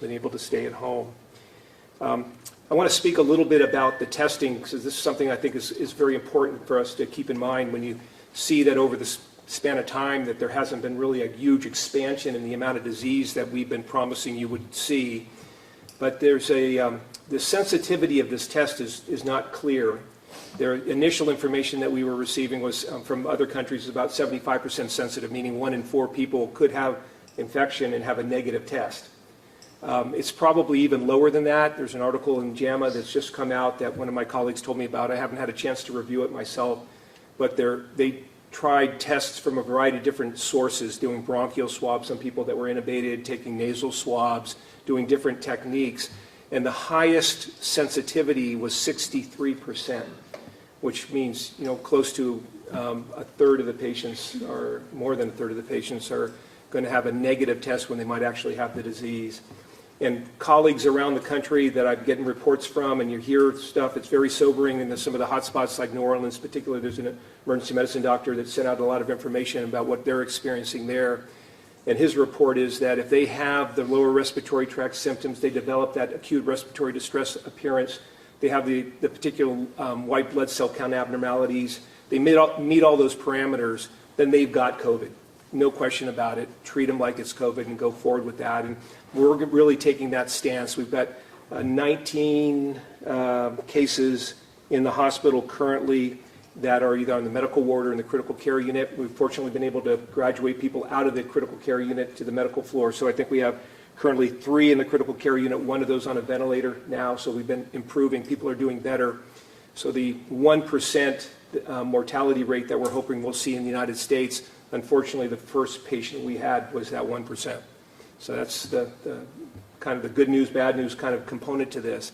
been able to stay at home. I want to speak a little bit about the testing, because this is something I think is very important for us to keep in mind when you see that over the span of time that there hasn't been really a huge expansion in the amount of disease that we've been promising you would see. But there's the sensitivity of this test is not clear. Their initial information that we were receiving was from other countries about 75% sensitive, meaning 1 in 4 people could have infection and have a negative test. It's probably even lower than that. There's an article in JAMA that's just come out that one of my colleagues told me about. I haven't had a chance to review it myself, but they tried tests from a variety of different sources, doing bronchial swabs on people that were intubated, taking nasal swabs, doing different techniques, and the highest sensitivity was 63%, which means close to a third of the patients, or more than a third of the patients, are going to have a negative test when they might actually have the disease. And colleagues around the country that I'm getting reports from, and you hear stuff, it's very sobering in some of the hot spots like New Orleans, particularly there's an emergency medicine doctor that sent out a lot of information about what they're experiencing there. And his report is that if they have the lower respiratory tract symptoms, they develop that acute respiratory distress appearance, they have the particular white blood cell count abnormalities, they meet all those parameters, then they've got COVID. No question about it. Treat them like it's COVID and go forward with that. And we're really taking that stance. We've got 19 cases in the hospital currently that are either on the medical ward or in the critical care unit. We've fortunately been able to graduate people out of the critical care unit to the medical floor. So I think we have currently 3 in the critical care unit, 1 of those on a ventilator now. So we've been improving. People are doing better. So the 1% mortality rate that we're hoping we'll see in the United States, unfortunately, the first patient we had was that 1%. So that's the kind of the good news, bad news kind of component to this.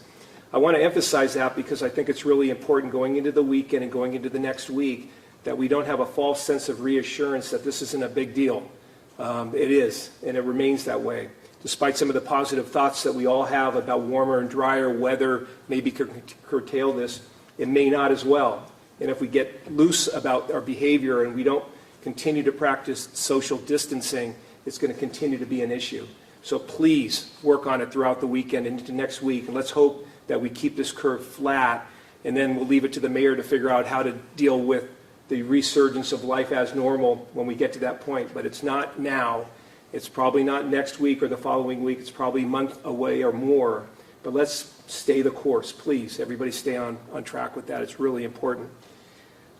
I want to emphasize that because I think it's really important going into the weekend and going into the next week that we don't have a false sense of reassurance that this isn't a big deal. It is, and it remains that way. Despite some of the positive thoughts that we all have about warmer and drier weather maybe curtail this, it may not as well. And if we get loose about our behavior and we don't continue to practice social distancing, it's going to continue to be an issue. So please work on it throughout the weekend and into next week, and let's hope that we keep this curve flat, and then we'll leave it to the mayor to figure out how to deal with the resurgence of life as normal when we get to that point. But it's not now. It's probably not next week or the following week. It's probably a month away or more. But let's stay the course, please. Everybody stay on track with that. It's really important.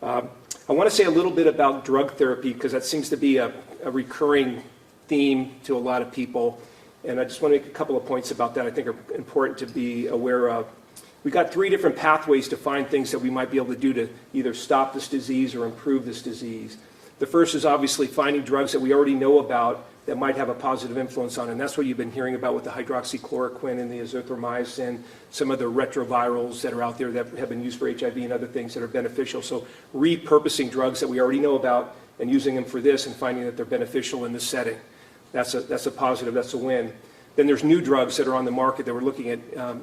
I want to say a little bit about drug therapy because that seems to be a recurring theme to a lot of people. And I just want to make a couple of points about that I think are important to be aware of. We've got 3 different pathways to find things that we might be able to do to either stop this disease or improve this disease. The first is obviously finding drugs that we already know about that might have a positive influence on, and that's what you've been hearing about with the hydroxychloroquine and the azithromycin, some of the retrovirals that are out there that have been used for HIV and other things that are beneficial. So repurposing drugs that we already know about and using them for this and finding that they're beneficial in this setting. That's a positive, that's a win. Then there's new drugs that are on the market that we're looking at,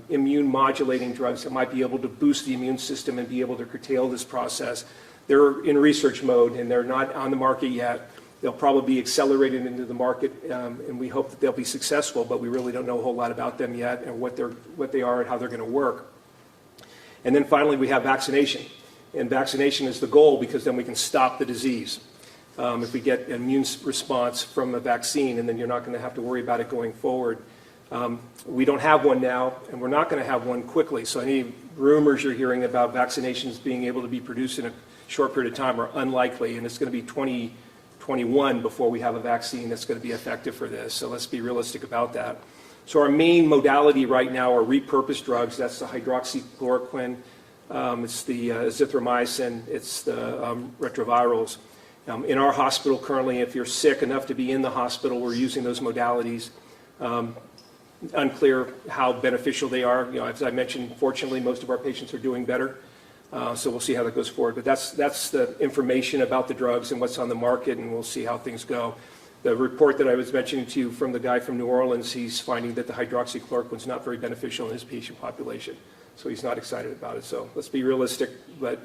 immune modulating drugs that might be able to boost the immune system and be able to curtail this process. They're in research mode and they're not on the market yet. They'll probably be accelerated into the market, and we hope that they'll be successful, but we really don't know a whole lot about them yet and what they are and how they're going to work. And then finally, we have vaccination. And vaccination is the goal because then we can stop the disease. If we get an immune response from a vaccine, and then you're not going to have to worry about it going forward. We don't have one now, and we're not going to have one quickly. So any rumors you're hearing about vaccinations being able to be produced in a short period of time are unlikely, and it's going to be 2021 before we have a vaccine that's going to be effective for this. So let's be realistic about that. So our main modality right now are repurposed drugs. That's the hydroxychloroquine, it's the azithromycin, it's the retrovirals. In our hospital currently, if you're sick enough to be in the hospital, we're using those modalities. Unclear how beneficial they are. As I mentioned, fortunately, most of our patients are doing better. So we'll see how that goes forward. But that's the information about the drugs and what's on the market, and we'll see how things go. The report that I was mentioning to you from the guy from New Orleans, he's finding that the hydroxychloroquine is not very beneficial in his patient population. So he's not excited about it. So let's be realistic, but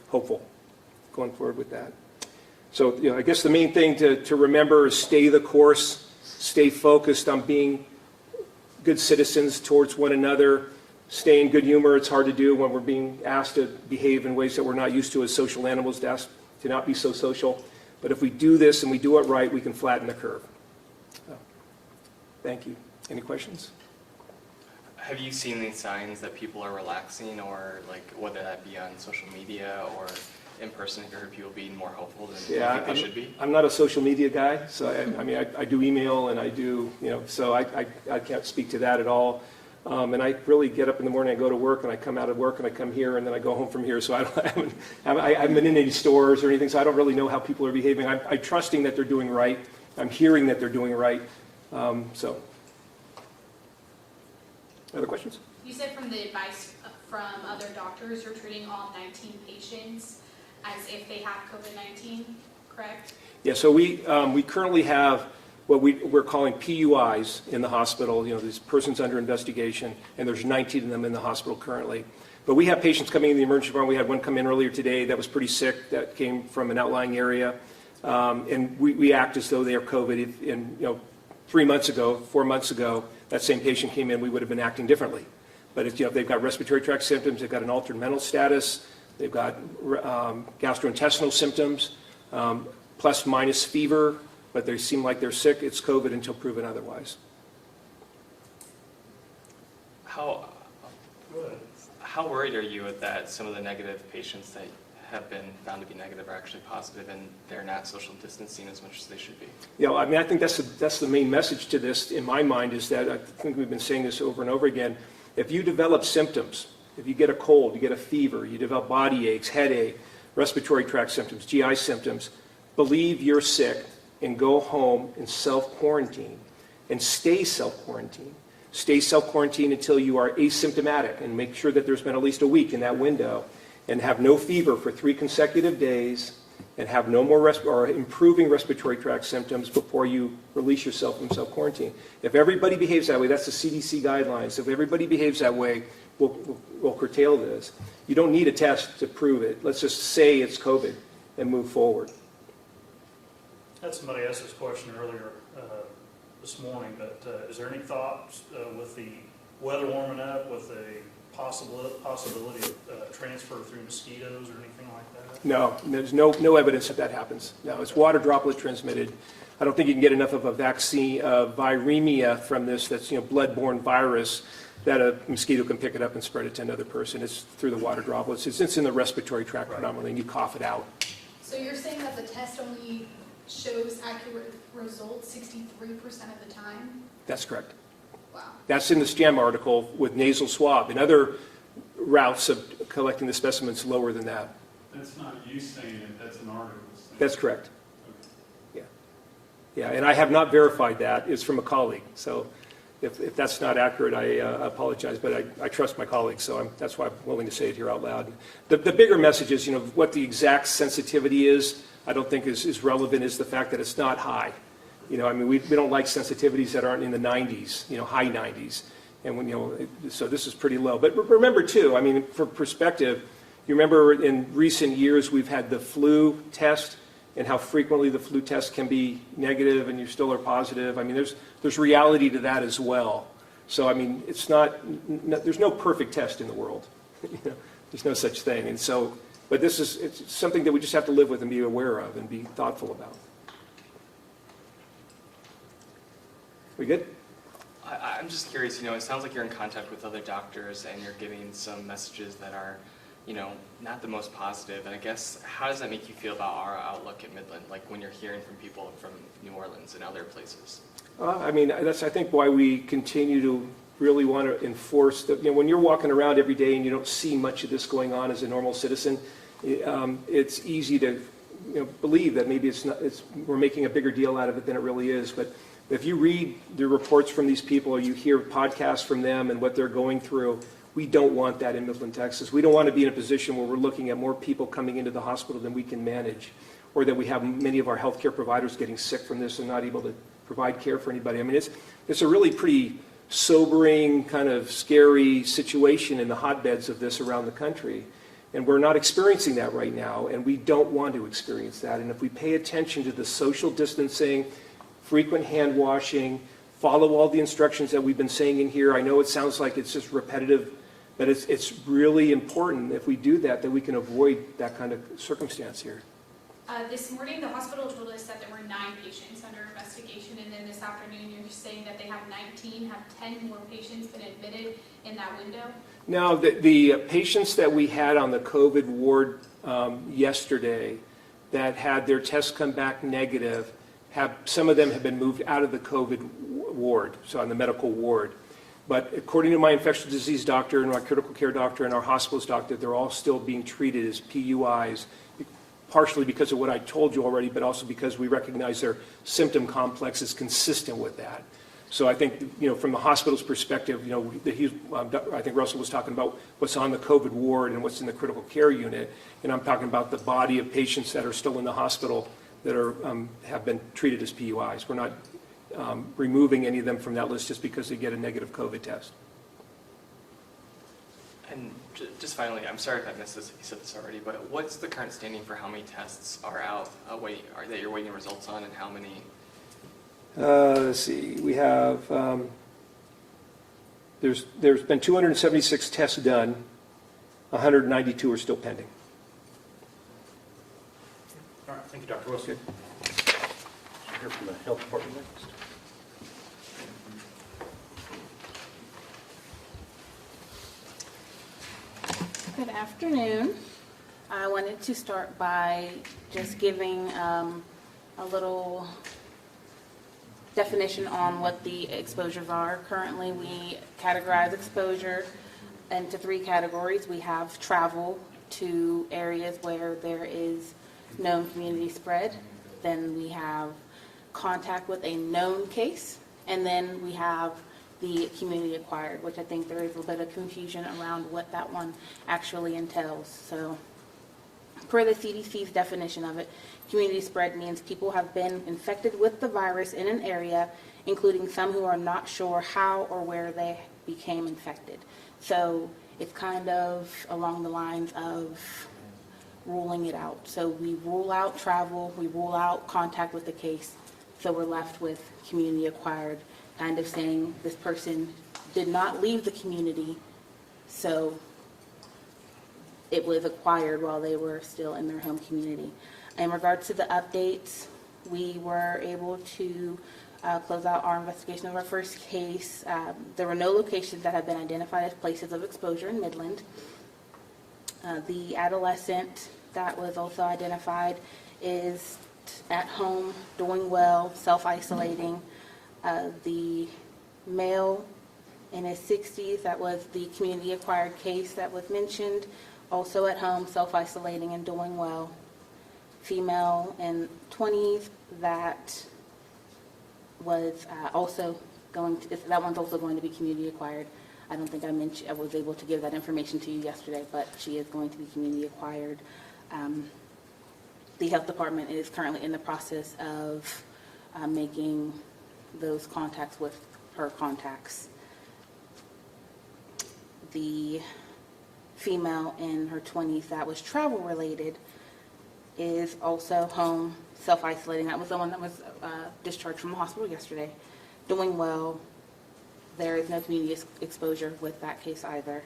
hopeful going forward with that. So I guess the main thing to remember is stay the course, stay focused on being good citizens towards one another, stay in good humor. It's hard to do when we're being asked to behave in ways that we're not used to as social animals, to not be so social. But if we do this and we do it right, we can flatten the curve. So, thank you. Any questions? Have you seen these signs that people are relaxing, or like whether that be on social media or in person? Have you heard people being more hopeful than you think they should be? I'm not a social media guy, so I do email and I do, so I can't speak to that at all. And I really get up in the morning, I go to work, and I come out of work, and I come here, and then I go home from here. So I haven't been in any stores or anything, so I don't really know how people are behaving. I'm trusting that they're doing right. I'm hearing that they're doing right. So, other questions? You said from the advice from other doctors, you're treating all 19 patients as if they have COVID-19, correct? Yeah, so we currently have what we're calling PUIs in the hospital. These persons under investigation, and there's 19 of them in the hospital currently. But we have patients coming in the emergency department. We had one come in earlier today that was pretty sick, that came from an outlying area. And we act as though they are COVID. And 3 months ago, 4 months ago, that same patient came in, we would have been acting differently. But if they've got respiratory tract symptoms, they've got an altered mental status, they've got gastrointestinal symptoms, plus minus fever, but they seem like they're sick, it's COVID until proven otherwise. How worried are you that some of the negative patients that have been found to be negative are actually positive and they're not social distancing as much as they should be? I think that's the main message to this in my mind, is that I think we've been saying this over and over again. If you develop symptoms, if you get a cold, you get a fever, you develop body aches, headache, respiratory tract symptoms, GI symptoms, believe you're sick and go home and self-quarantine and stay self-quarantine. Stay self-quarantine until you are asymptomatic, and make sure that there's been at least a week in that window, and have no fever for 3 consecutive days, and have no more or improving respiratory tract symptoms before you release yourself from self-quarantine. If everybody behaves that way, that's the CDC guidelines. If everybody behaves that way, we'll curtail this. You don't need a test to prove it. Let's just say it's COVID and move forward. I had somebody ask this question earlier this morning, but is there any thoughts with the weather warming up, with a possibility of transfer through mosquitoes or anything like that? No, there's no evidence that happens. No, it's water droplet transmitted. I don't think you can get enough of a vaccine, viremia from this, that's blood-borne virus, that a mosquito can pick it up and spread it to another person. It's through the water droplets. It's in the respiratory tract predominantly, and you cough it out. So you're saying that the test only shows accurate results 63% of the time? That's correct. Wow. That's in the STEM article with nasal swab. And other routes of collecting the specimens lower than that. That's not you saying it, that's an article saying it. That's correct. Okay. Yeah, and I have not verified that. It's from a colleague. So if that's not accurate, I apologize, but I trust my colleagues, so that's why I'm willing to say it here out loud. The bigger message is, what the exact sensitivity is, I don't think is relevant, is the fact that it's not high. We don't like sensitivities that aren't in the 90s, high 90s. And so this is pretty low. But remember too, for perspective, you remember in recent years we've had the flu test, and how frequently the flu test can be negative and you still are positive. There's reality to that as well. So it's not, there's no perfect test in the world. There's no such thing. And so, but it's something that we just have to live with and be aware of and be thoughtful about. We good? I'm just curious, it sounds like you're in contact with other doctors and you're giving some messages that are, not the most positive. And I guess, how does that make you feel about our outlook at Midland, like when you're hearing from people from New Orleans and other places? That's, I think, why we continue to really want to enforce that. When you're walking around every day and you don't see much of this going on as a normal citizen, it's easy to believe that maybe we're making a bigger deal out of it than it really is. But if you read the reports from these people or you hear podcasts from them and what they're going through, we don't want that in Midland, Texas. We don't want to be in a position where we're looking at more people coming into the hospital than we can manage, or that we have many of our healthcare providers getting sick from this and not able to provide care for anybody. It's a really pretty sobering, kind of scary situation in the hotbeds of this around the country. And we're not experiencing that right now, and we don't want to experience that. And if we pay attention to the social distancing, frequent hand washing, follow all the instructions that we've been saying in here. I know it sounds like it's just repetitive, but it's really important if we do that we can avoid that kind of circumstance here. This morning, the hospital told us that there were 9 patients under investigation, and then this afternoon, you're saying that they have 19. Have 10 more patients been admitted in that window? Now, the patients that we had on the COVID ward yesterday that had their tests come back negative, some of them have been moved out of the COVID ward, so on the medical ward. But according to my infectious disease doctor and my critical care doctor and our hospitalist doctor, they're all still being treated as PUIs, partially because of what I told you already, but also because we recognize their symptom complex is consistent with that. So I think, from the hospital's perspective, I think Russell was talking about what's on the COVID ward and what's in the critical care unit, and I'm talking about the body of patients that are still in the hospital that have been treated as PUIs. We're not removing any of them from that list just because they get a negative COVID test. And just finally, I'm sorry if I missed this, if you said this already, but what's the current standing for how many tests are out, that you're waiting results on, and how many? Let's see, we have, there's been 276 tests done, 192 are still pending. All right, thank you, Dr. Wilson. We'll hear from the health department next. Good afternoon. I wanted to start by just giving a little definition on what the exposures are. Currently, we categorize exposure into 3 categories. We have travel to areas where there is known community spread. Then we have contact with a known case. And then we have the community acquired, which I think there is a bit of confusion around what that one actually entails. So per the CDC's definition of it, community spread means people have been infected with the virus in an area, including some who are not sure how or where they became infected. So it's kind of along the lines of ruling it out. So we rule out travel, we rule out contact with the case, so we're left with community acquired, kind of saying this person did not leave the community, so it was acquired while they were still in their home community. In regards to the updates, we were able to close out our investigation of our first case. There were no locations that have been identified as places of exposure in Midland. The adolescent that was also identified is at home, doing well, self-isolating. The male in his 60s, that was the community-acquired case that was mentioned, also at home, self-isolating and doing well. Female in 20s, that was also that one's also going to be community-acquired. I don't think I was able to give that information to you yesterday, but she is going to be community-acquired. The health department is currently in the process of making those contacts with her contacts. The female in her 20s that was travel related is also home, self-isolating. That was the one that was discharged from the hospital yesterday, doing well. There is no community exposure with that case either.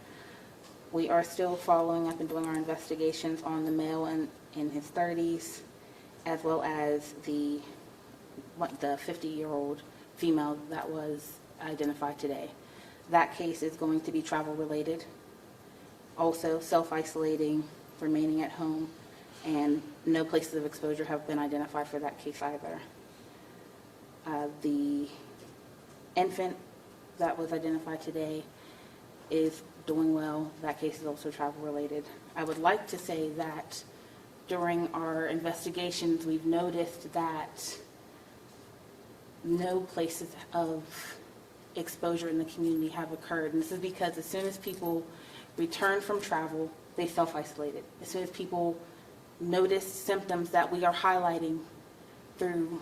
We are still following up and doing our investigations on the male in his 30s, as well as the 50-year-old female that was identified today. That case is going to be travel related. Also self-isolating, remaining at home, and no places of exposure have been identified for that case either. The infant that was identified today is doing well. That case is also travel related. I would like to say that during our investigations, we've noticed that no places of exposure in the community have occurred. And this is because as soon as people returned from travel, they self-isolated. As soon as people noticed symptoms that we are highlighting through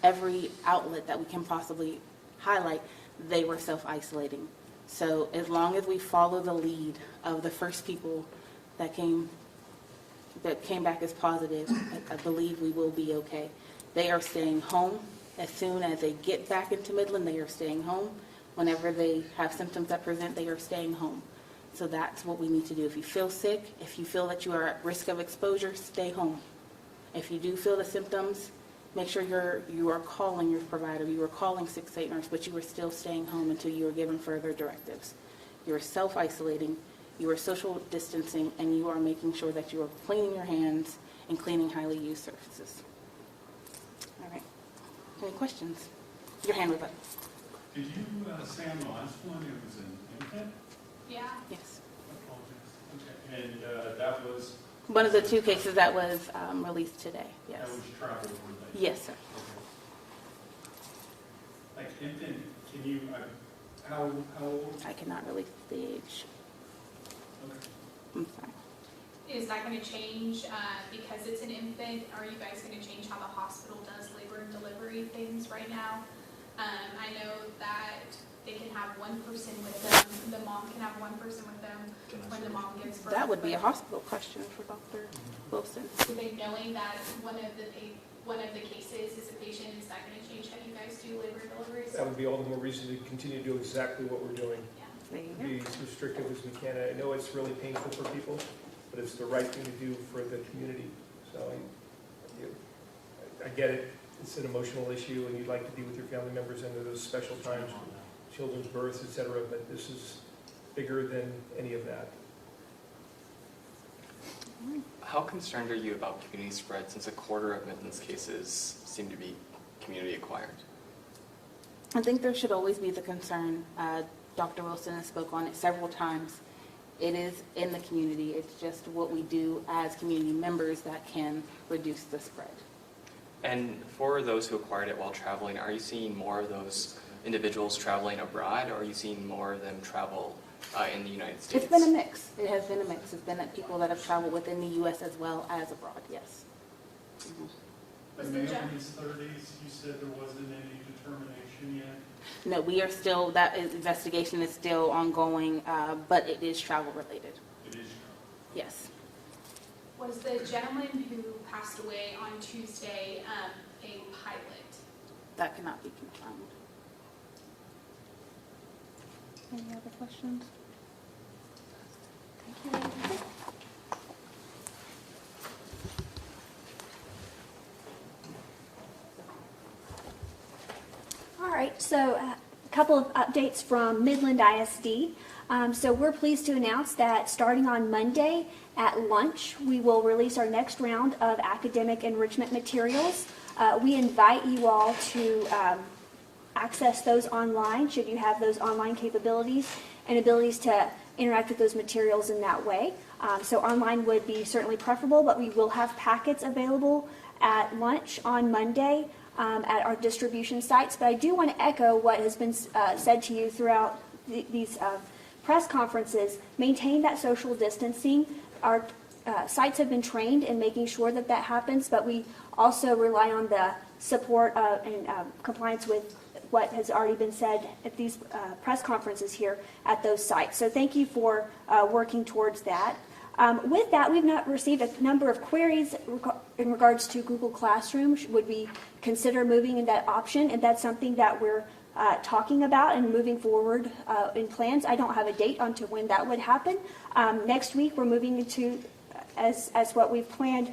every outlet that we can possibly highlight, they were self-isolating. So as long as we follow the lead of the first people that came back as positive, I believe we will be okay. They are staying home, As soon as they get back into Midland, they are staying home. Whenever they have symptoms that present, they are staying home. So that's what we need to do. If you feel sick, if you feel that you are at risk of exposure, stay home. If you do feel the symptoms, make sure you are calling your provider, you are calling 6-8 nurse, but you are still staying home until you are given further directives. You are self-isolating, you are social distancing, and you are making sure that you are cleaning your hands and cleaning highly used surfaces. All right. Any questions? Your hand was up. Did you say on the last one it was an infant? Yeah. Yes. Okay. And that was, One of the 2 cases that was released today, yes. that was travel related? Yes, sir. Okay. Like infant, can you, how old? I cannot release the age. Okay. I'm sorry. Is that going to change because it's an infant? Are you guys going to change how the hospital does labor and delivery things right now? I know that they can have one person with them. The mom can have one person with them when the mom gives birth. That would be a hospital question for Dr. Wilson. Do they, knowing that one of the cases is a patient, is that going to change how you guys do labor and deliveries? That would be all the more reason to continue to do exactly what we're doing. Yeah. There you Be go. as restrictive as we can. I know it's really painful for people, but it's the right thing to do for the community. So I get it. It's an emotional issue, and you'd like to be with your family members under those special times, children's births, etc. But this is bigger than any of that. How concerned are you about community spread since a quarter of Midland's cases seem to be community acquired? I think there should always be the concern. Dr. Wilson has spoke on it several times. It is in the community. It's just what we do as community members that can reduce the spread. And for those who acquired it while traveling, are you seeing more of those individuals traveling abroad, or are you seeing more of them travel in the United States? It's been a mix. It has been a mix. It's been people that have traveled within the U.S. as well as abroad, yes. The male in his 30s, you said there wasn't any determination yet? No, we are still, that investigation is still ongoing, but it is travel related. It is. Yes. Was the gentleman who passed away on Tuesday a pilot? That cannot be confirmed. Any other questions? Thank you. All right, so a couple of updates from Midland ISD. So we're pleased to announce that starting on Monday at lunch, we will release our next round of academic enrichment materials. We invite you all to access those online, should you have those online capabilities and abilities to interact with those materials in that way. So online would be certainly preferable, but we will have packets available at lunch on Monday at our distribution sites. But I do want to echo what has been said to you throughout these press conferences. Maintain that social distancing. Our sites have been trained in making sure that that happens, but we also rely on the support and compliance with what has already been said at these press conferences here at those sites. So thank you for working towards that. With that, we've not received a number of queries in regards to Google Classroom. Would we consider moving in that option? And that's something that we're talking about and moving forward in plans. I don't have a date on to when that would happen. Next week, we're moving into, as what we've planned,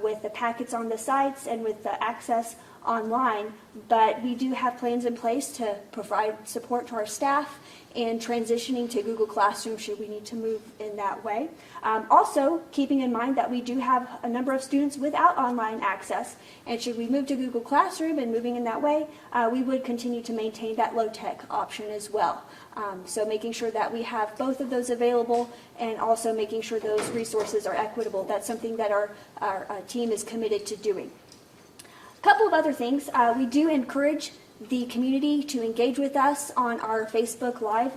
with the packets on the sites and with the access online, but we do have plans in place to provide support to our staff in transitioning to Google Classroom should we need to move in that way. Also, keeping in mind that we do have a number of students without online access, and should we move to Google Classroom and moving in that way, we would continue to maintain that low-tech option as well. So making sure that we have both of those available and also making sure those resources are equitable. That's something that our team is committed to doing. A couple of other things. We do encourage the community to engage with us on our Facebook Live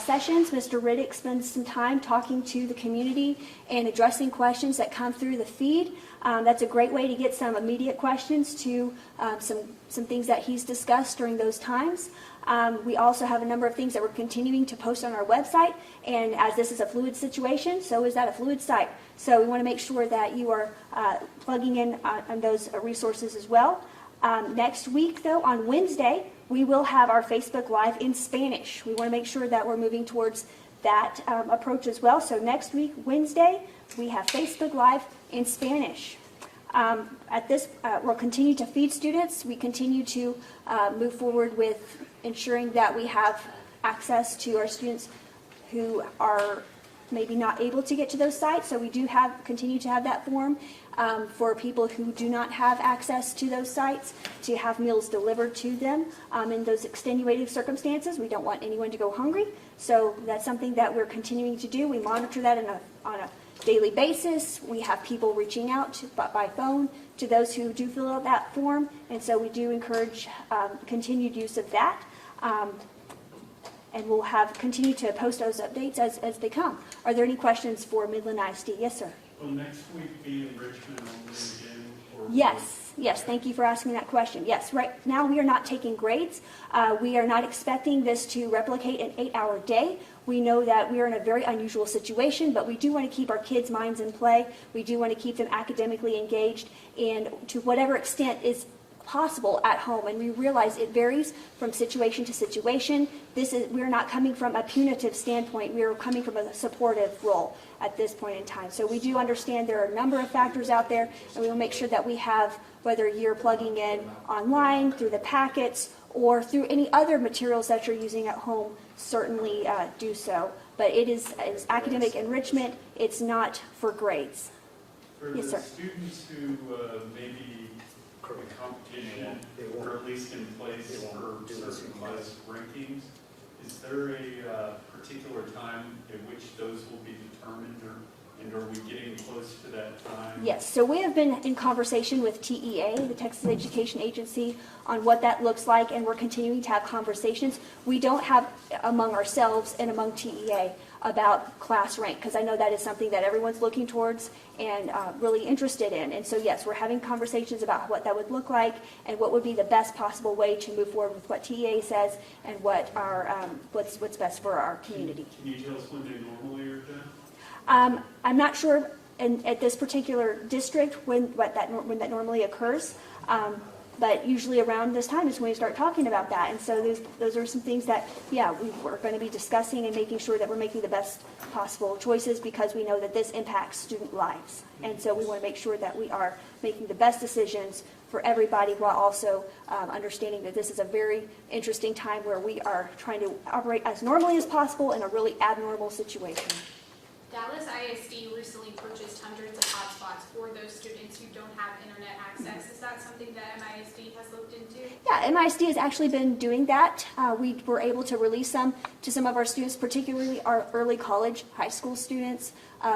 sessions. Mr. Riddick spends some time talking to the community and addressing questions that come through the feed. That's a great way to get some immediate questions to some things that he's discussed during those times. We also have a number of things that we're continuing to post on our website, and as this is a fluid situation, so is that a fluid site. So we want to make sure that you are plugging in on those resources as well. Next week, though, on Wednesday, we will have our Facebook Live in Spanish. We want to make sure that we're moving towards that approach as well. So next week, Wednesday, we have Facebook Live in Spanish. We'll continue to feed students. We continue to move forward with ensuring that we have access to our students who are maybe not able to get to those sites. So we do continue to have that form for people who do not have access to those sites to have meals delivered to them in those extenuating circumstances. We don't want anyone to go hungry. So that's something that we're continuing to do. We monitor that on a daily basis. We have people reaching out by phone to those who do fill out that form. And so we do encourage continued use of that. And we'll continue to post those updates as they come. Are there any questions for Midland ISD? Yes, sir. Will next week be in Richmond only again? Or Yes, thank you for asking that question. Yes, right now we are not taking grades. We are not expecting this to replicate an 8-hour day. We know that we are in a very unusual situation, but we do want to keep our kids' minds in play. We do want to keep them academically engaged, and to whatever extent is possible at home, and we realize it varies from situation to situation. We're not coming from a punitive standpoint. We are coming from a supportive role at this point in time. So we do understand there are a number of factors out there, and we will make sure that we have, whether you're plugging in online, through the packets, or through any other materials that you're using at home, certainly do so. But it's academic enrichment. It's not for grades. For Yes, the sir. students who maybe the competition, or at least in place for certain class rankings, is there a particular time at which those will be determined, and are we getting close to that time? Yes, so we have been in conversation with TEA, the Texas Education Agency, on what that looks like, and we're continuing to have conversations. We don't have among ourselves and among TEA about class rank, because I know that is something that everyone's looking towards and really interested in. And so yes, we're having conversations about what that would look like and what would be the best possible way to move forward with what TEA says and what what's best for our community. Can you tell us when they normally are done? I'm not sure at this particular district when that normally occurs, but usually around this time is when we start talking about that. And so those are some things that, we're going to be discussing and making sure that we're making the best possible choices, because we know that this impacts student lives. And so we want to make sure that we are making the best decisions for everybody, while also understanding that this is a very interesting time where we are trying to operate as normally as possible in a really abnormal situation. Dallas ISD recently purchased hundreds of hotspots for those students who don't have internet access. Is that something that MISD has looked into? Yeah, MISD has actually been doing that. We were able to release some to some of our students, particularly our early college, high school students.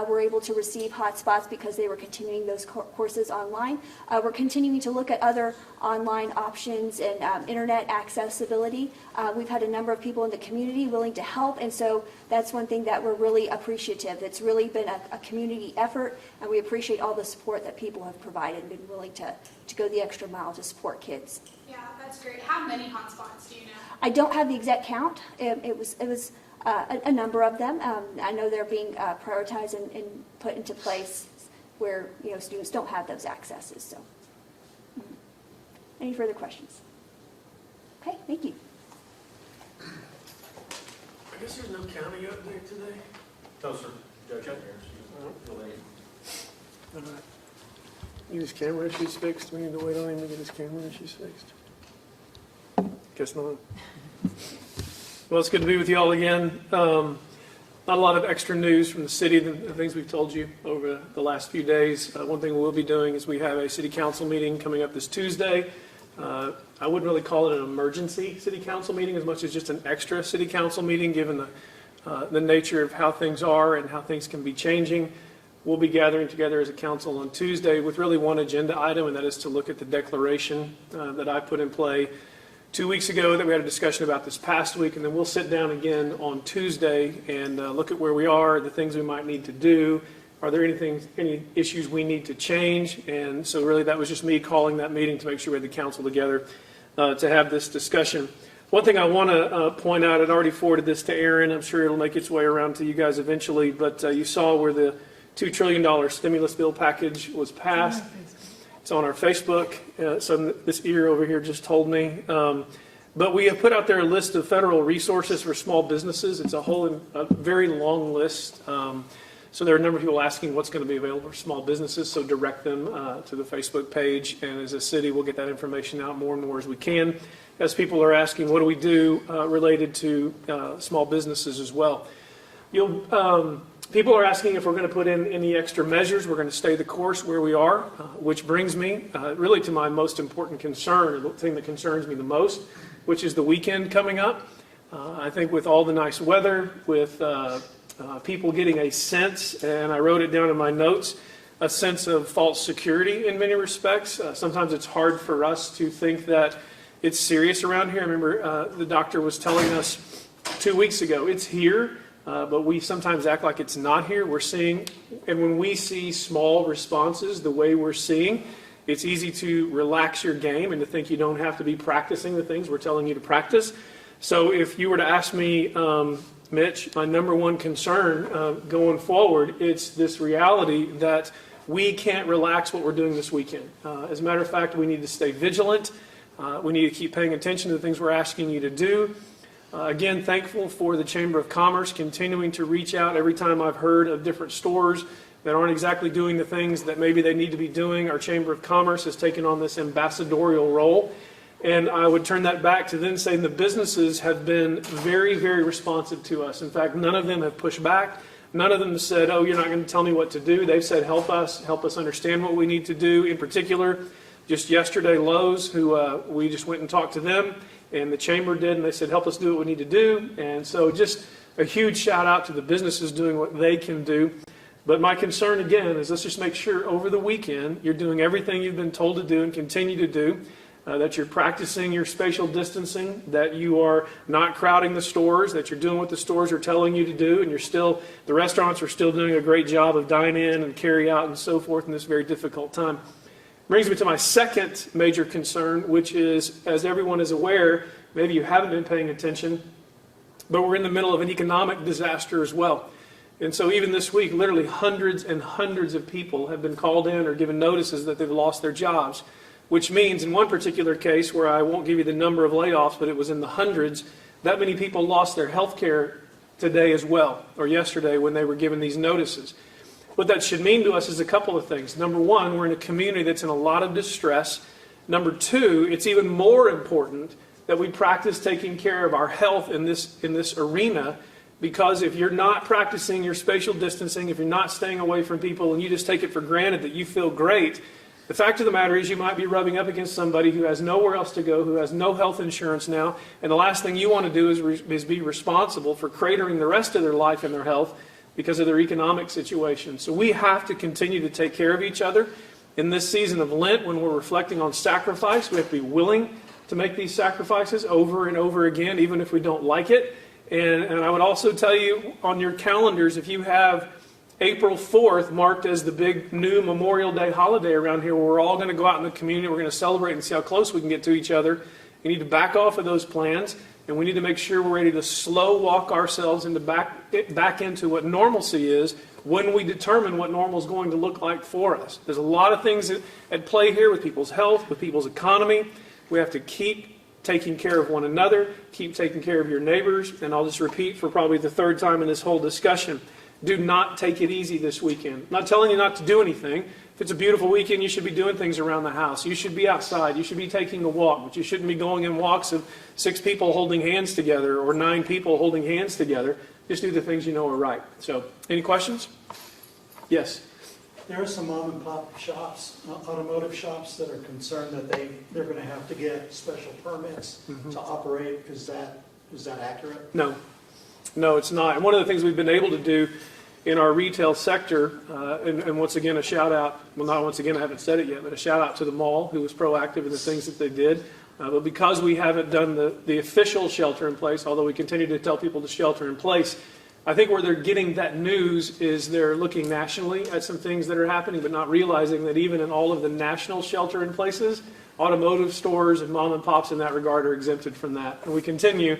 Were able to receive hotspots because they were continuing those courses online. We're continuing to look at other online options and internet accessibility. We've had a number of people in the community willing to help, and so that's one thing that we're really appreciative. It's really been a community effort, and we appreciate all the support that people have provided and been willing to go the extra mile to support kids. Yeah, that's great. How many hotspots do you know? I don't have the exact count. It was a number of them. I know they're being prioritized and put into place where students don't have those accesses. So, any further questions? Okay, thank you. I guess there's no county update today. No, sir. Judge, Need his camera issues fixed? We need to wait on him to get his camera issues fixed? Guess not. Well, it's good to be with you all again. Not a lot of extra news from the city, the things we've told you over the last few days. One thing we'll be doing is we have a city council meeting coming up this Tuesday. I wouldn't really call it an emergency city council meeting as much as just an extra city council meeting, given the nature of how things are and how things can be changing. We'll be gathering together as a council on Tuesday with really one agenda item, and that is to look at the declaration that I put in play 2 weeks ago that we had a discussion about this past week, and then we'll sit down again on Tuesday and look at where we are, the things we might need to do. Are there any issues we need to change? And so really that was just me calling that meeting to make sure we had the council together to have this discussion. One thing I want to point out, I'd already forwarded this to Aaron. I'm sure it'll make its way around to you guys eventually, but you saw where the $2 trillion stimulus bill package was passed. It's on our Facebook. So this ear over here just told me. But we have put out there a list of federal resources for small businesses. It's a very long list. So there are a number of people asking what's going to be available for small businesses, so direct them to the Facebook page. And as a city, we'll get that information out more and more as we can. As people are asking, what do we do related to small businesses as well? People are asking if we're going to put in any extra measures. We're going to stay the course where we are, which brings me really to my most important concern, or the thing that concerns me the most, which is the weekend coming up. I think with all the nice weather, with people getting a sense, and I wrote it down in my notes, a sense of false security in many respects. Sometimes it's hard for us to think that it's serious around here. I remember the doctor was telling us 2 weeks ago, it's here, but we sometimes act like it's not here. We're seeing, and when we see small responses the way we're seeing, it's easy to relax your game and to think you don't have to be practicing the things we're telling you to practice. So if you were to ask me, Mitch, my number one concern going forward, it's this reality that we can't relax what we're doing this weekend. As a matter of fact, we need to stay vigilant. We need to keep paying attention to the things we're asking you to do. Again, thankful for the Chamber of Commerce continuing to reach out. Every time I've heard of different stores that aren't exactly doing the things that maybe they need to be doing, our Chamber of Commerce has taken on this ambassadorial role. And I would turn that back to then saying the businesses have been very, very responsive to us. In fact, none of them have pushed back. None of them have said, oh, you're not going to tell me what to do. They've said, help us understand what we need to do. In particular, just yesterday, Lowe's, who we just went and talked to them, and the Chamber did, and they said, help us do what we need to do. And so just a huge shout out to the businesses doing what they can do. But my concern, again, is let's just make sure over the weekend you're doing everything you've been told to do and continue to do. That you're practicing your spatial distancing, that you are not crowding the stores, that you're doing what the stores are telling you to do, and the restaurants are still doing a great job of dine in and carry out and so forth in this very difficult time. Brings me to my second major concern, which is, as everyone is aware, maybe you haven't been paying attention, but we're in the middle of an economic disaster as well. And so even this week, literally hundreds and hundreds of people have been called in or given notices that they've lost their jobs. Which means in one particular case, where I won't give you the number of layoffs, but it was in the hundreds, that many people lost their health care today as well, or yesterday when they were given these notices. What that should mean to us is a couple of things. Number one, we're in a community that's in a lot of distress. Number two, it's even more important that we practice taking care of our health in this arena, because if you're not practicing your spatial distancing, if you're not staying away from people and you just take it for granted that you feel great, the fact of the matter is you might be rubbing up against somebody who has nowhere else to go, who has no health insurance now, and the last thing you want to do is be responsible for cratering the rest of their life and their health because of their economic situation. So we have to continue to take care of each other. In this season of Lent, when we're reflecting on sacrifice, we have to be willing to make these sacrifices over and over again, even if we don't like it. And I would also tell you on your calendars, if you have April 4th marked as the big new Memorial Day holiday around here, where we're all going to go out in the community, we're going to celebrate and see how close we can get to each other. We need to back off of those plans, and we need to make sure we're ready to slow walk ourselves into back into what normalcy is when we determine what normal is going to look like for us. There's a lot of things at play here with people's health, with people's economy. We have to keep taking care of one another, keep taking care of your neighbors, and I'll just repeat for probably the third time in this whole discussion. Do not take it easy this weekend. I'm not telling you not to do anything. If it's a beautiful weekend, you should be doing things around the house. You should be outside. You should be taking a walk, but you shouldn't be going in walks of 6 people holding hands together or 9 people holding hands together. Just do the things you know are right. So, any questions? Yes. There are some mom and pop shops, automotive shops, that are concerned that they're going to have to get special permits to operate. Is that accurate? No. No, it's not. And one of the things we've been able to do in our retail sector, and once again, a shout out, well, not once again, I haven't said it yet, but a shout out to the mall who was proactive in the things that they did. But because we haven't done the official shelter in place, although we continue to tell people to shelter in place, I think where they're getting that news is they're looking nationally at some things that are happening, but not realizing that even in all of the national shelter in places, automotive stores and mom and pops in that regard are exempted from that. And we continue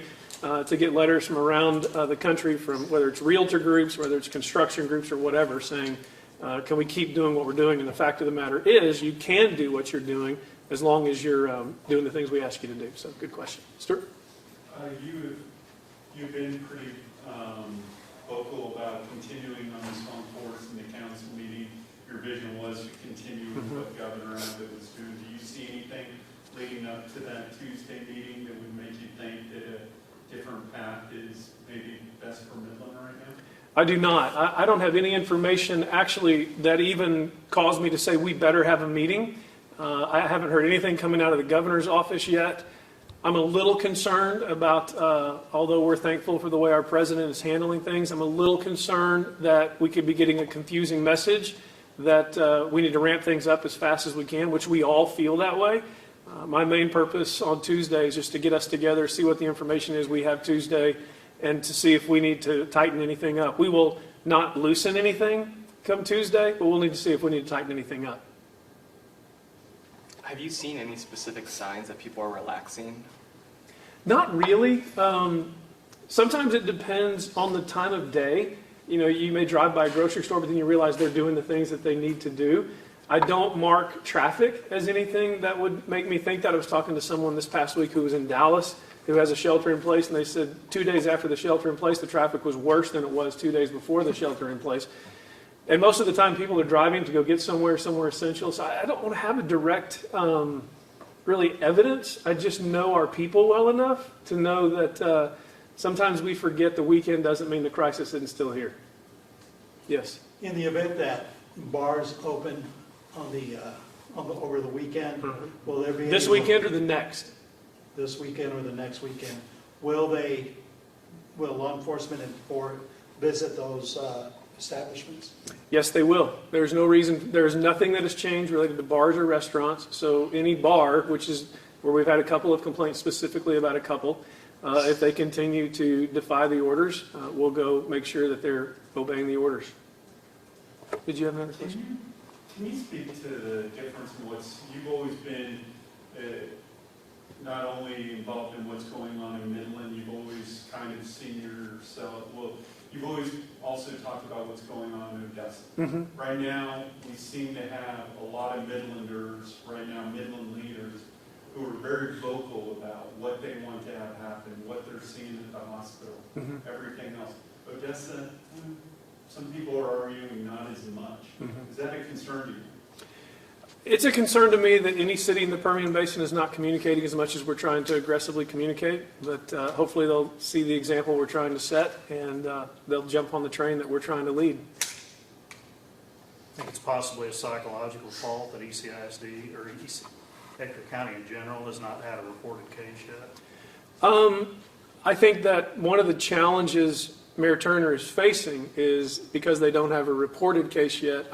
to get letters from around the country, from whether it's realtor groups, whether it's construction groups or whatever, saying, Can we keep doing what we're doing? And the fact of the matter is, you can do what you're doing as long as you're doing the things we ask you to do. So, good question. Stuart? You've been pretty vocal about continuing on this on course in the council meeting. Your vision was to continue with what Governor Abbott was doing. Do you see anything leading up to that Tuesday meeting that would make you think that a different path is maybe best for Midland right now? I do not. I don't have any information actually that even caused me to say we better have a meeting. I haven't heard anything coming out of the governor's office yet. I'm a little concerned about, although we're thankful for the way our president is handling things, I'm a little concerned that we could be getting a confusing message that we need to ramp things up as fast as we can, which we all feel that way. My main purpose on Tuesday is just to get us together, see what the information is we have Tuesday, and to see if we need to tighten anything up. We will not loosen anything come Tuesday, but we'll need to see if we need to tighten anything up. Have you seen any specific signs that people are relaxing? Not really. Sometimes it depends on the time of day. You know, you may drive by a grocery store, but then you realize they're doing the things that they need to do. I don't mark traffic as anything that would make me think that. I was talking to someone this past week who was in Dallas who has a shelter in place, and they said 2 days after the shelter in place, the traffic was worse than it was 2 days before the shelter in place. And most of the time, people are driving to go get somewhere essential. So I don't want to have a direct, really evidence. I just know our people well enough to know that sometimes we forget the weekend doesn't mean the crisis isn't still here. Yes. In the event that bars open on the over the weekend, will there be This weekend or the next? This weekend or the next weekend, will law enforcement visit those establishments? Yes, they will. There's no reason, there's nothing that has changed related to bars or restaurants. So any bar, which is where we've had a couple of complaints specifically about a couple, if they continue to defy the orders, we'll go make sure that they're obeying the orders. Did you have another question? Can you speak to the difference in you've always been not only involved in what's going on in Midland, you've always kind of seen yourself, you've always also talked about what's going on in Odessa. Right now, we seem to have a lot of Midlanders, Midland leaders, who are very vocal about what they want to have happen, what they're seeing at the hospital, everything else. Odessa, some people are arguing not as much. Is that a concern to you? It's a concern to me that any city in the Permian Basin is not communicating as much as we're trying to aggressively communicate, but hopefully they'll see the example we're trying to set, and they'll jump on the train that we're trying to lead. I think it's possibly a psychological fault that ECISD or Hector County in general has not had a reported case yet. I think that one of the challenges Mayor Turner is facing is because they don't have a reported case yet.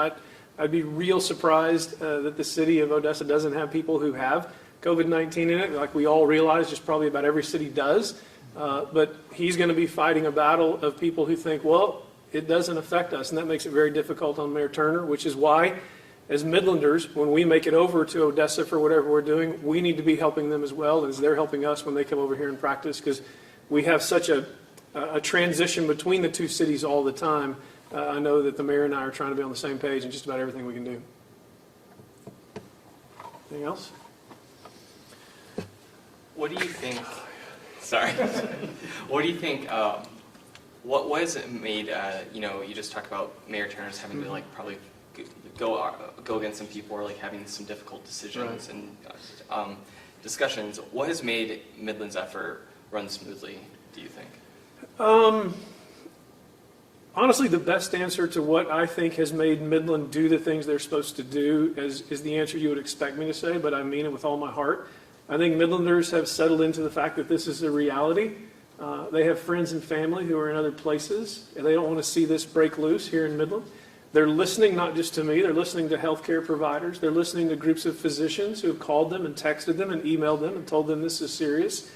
I'd be real surprised that the city of Odessa doesn't have people who have COVID-19 in it, like we all realize, just probably about every city does. But he's going to be fighting a battle of people who think, well, it doesn't affect us, and that makes it very difficult on Mayor Turner, which is why, as Midlanders, when we make it over to Odessa for whatever we're doing, we need to be helping them as well as they're helping us when they come over here and practice, because we have such a transition between the two cities all the time. I know that the mayor and I are trying to be on the same page in just about everything we can do. Anything else? What do you think? Sorry. What do you think? What has it made? You just talked about Mayor Turner's having to probably go against some people, or having some difficult decisions and discussions. What has made Midland's effort run smoothly, do you think? Honestly, the best answer to what I think has made Midland do the things they're supposed to do is the answer you would expect me to say, but I mean it with all my heart. I think Midlanders have settled into the fact that this is a reality. They have friends and family who are in other places, and they don't want to see this break loose here in Midland. They're listening not just to me, they're listening to healthcare providers. They're listening to groups of physicians who have called them and texted them and emailed them and told them this is serious.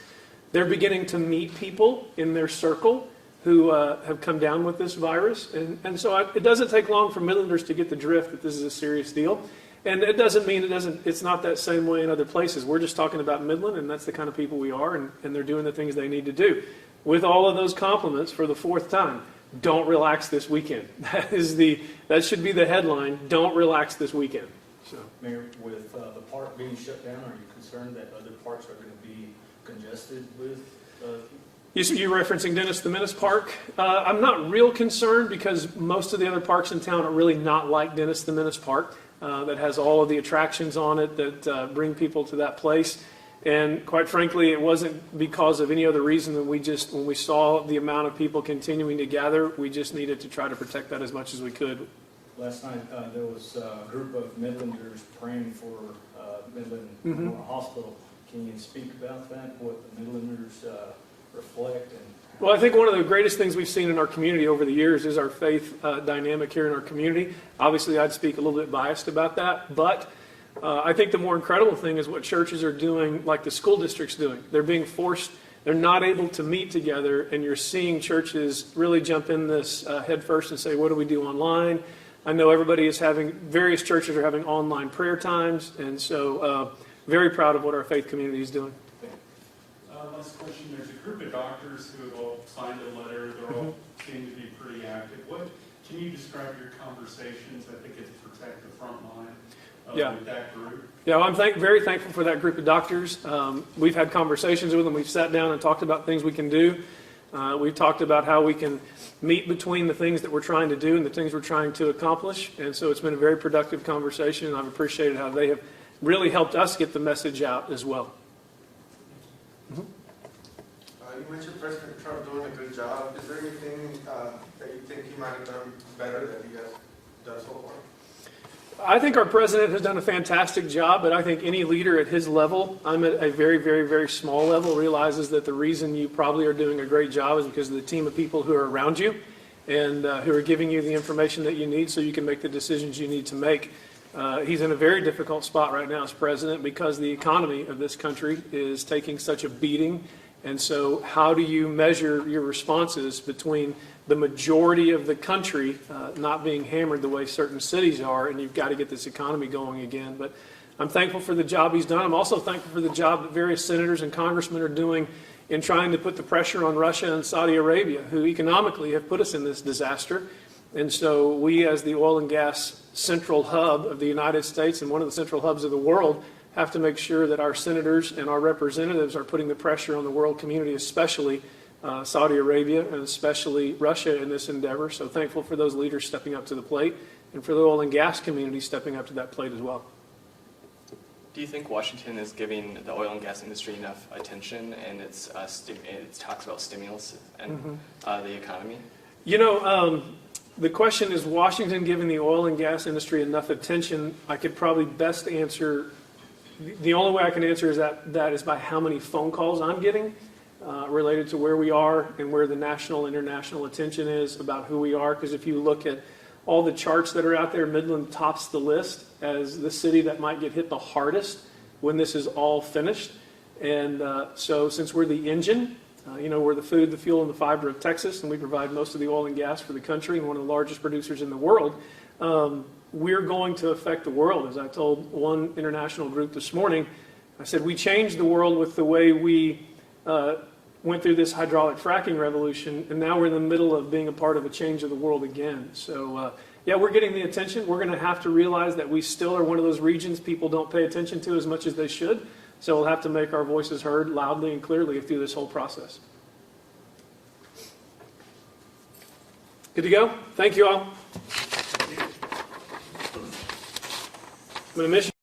They're beginning to meet people in their circle who have come down with this virus. And so it doesn't take long for Midlanders to get the drift that this is a serious deal. And it doesn't mean it's not that same way in other places. We're just talking about Midland, and that's the kind of people we are, and they're doing the things they need to do. with all of those compliments for the fourth time, don't relax this weekend. That should be the headline, don't relax this weekend. So, Mayor, with the park being shut down, are you concerned that other parks are going to be congested with you're referencing Dennis the Menace Park. I'm not real concerned because most of the other parks in town are really not like Dennis the Menace Park that has all of the attractions on it that bring people to that place. And quite frankly, it wasn't because of any other reason than when we saw the amount of people continuing to gather, we just needed to try to protect that as much as we could. Last night, there was a group of Midlanders praying for Midland Memorial Hospital. Can you speak about that, what the Midlanders reflect? Well, I think one of the greatest things we've seen in our community over the years is our faith dynamic here in our community. Obviously, I'd speak a little bit biased about that, but I think the more incredible thing is what churches are doing, like the school district's doing. They're being forced, they're not able to meet together, and you're seeing churches really jump in this head first and say, what do we do online? I know various churches are having online prayer times, and so very proud of what our faith community is doing. Last question, there's a group of doctors who have all signed a letter, they're all seem to be pretty active. Can you describe your conversations? I think it's Protect the Front Line with that group. Yeah, well, I'm very thankful for that group of doctors. We've had conversations with them, we've sat down and talked about things we can do. We've talked about how we can meet between the things that we're trying to do and the things we're trying to accomplish. And so it's been a very productive conversation, and I've appreciated how they have really helped us get the message out as well. You mentioned President Trump doing a good job. Is there anything that you think he might have done better that he has done so far? I think our president has done a fantastic job, but I think any leader at his level, I'm at a very, very, very small level, realizes that the reason you probably are doing a great job is because of the team of people who are around you and who are giving you the information that you need so you can make the decisions you need to make. He's in a very difficult spot right now as president because the economy of this country is taking such a beating. And so how do you measure your responses between the majority of the country not being hammered the way certain cities are, and you've got to get this economy going again. But I'm thankful for the job he's done. I'm also thankful for the job that various senators and congressmen are doing in trying to put the pressure on Russia and Saudi Arabia, who economically have put us in this disaster. And so we, as the oil and gas central hub of the United States and one of the central hubs of the world, have to make sure that our senators and our representatives are putting the pressure on the world community, especially Saudi Arabia and especially Russia in this endeavor. So thankful for those leaders stepping up to the plate and for the oil and gas community stepping up to that plate as well. Do you think Washington is giving the oil and gas industry enough attention and its talks about stimulus and the economy? You know, the question is Washington giving the oil and gas industry enough attention? I could probably best answer, the only way I can answer is that is by how many phone calls I'm getting related to where we are and where the national, international attention is about who we are. Because if you look at all the charts that are out there, Midland tops the list as the city that might get hit the hardest when this is all finished. And so since we're the engine, we're the food, the fuel, and the fiber of Texas, and we provide most of the oil and gas for the country and one of the largest producers in the world, we're going to affect the world. As I told one international group this morning, I said we changed the world with the way we went through this hydraulic fracking revolution, and now we're in the middle of being a part of a change of the world again. So, yeah, we're getting the attention. We're going to have to realize that we still are one of those regions people don't pay attention to as much as they should. So we'll have to make our voices heard loudly and clearly through this whole process. Good to go? Thank you all. I'm going to miss you.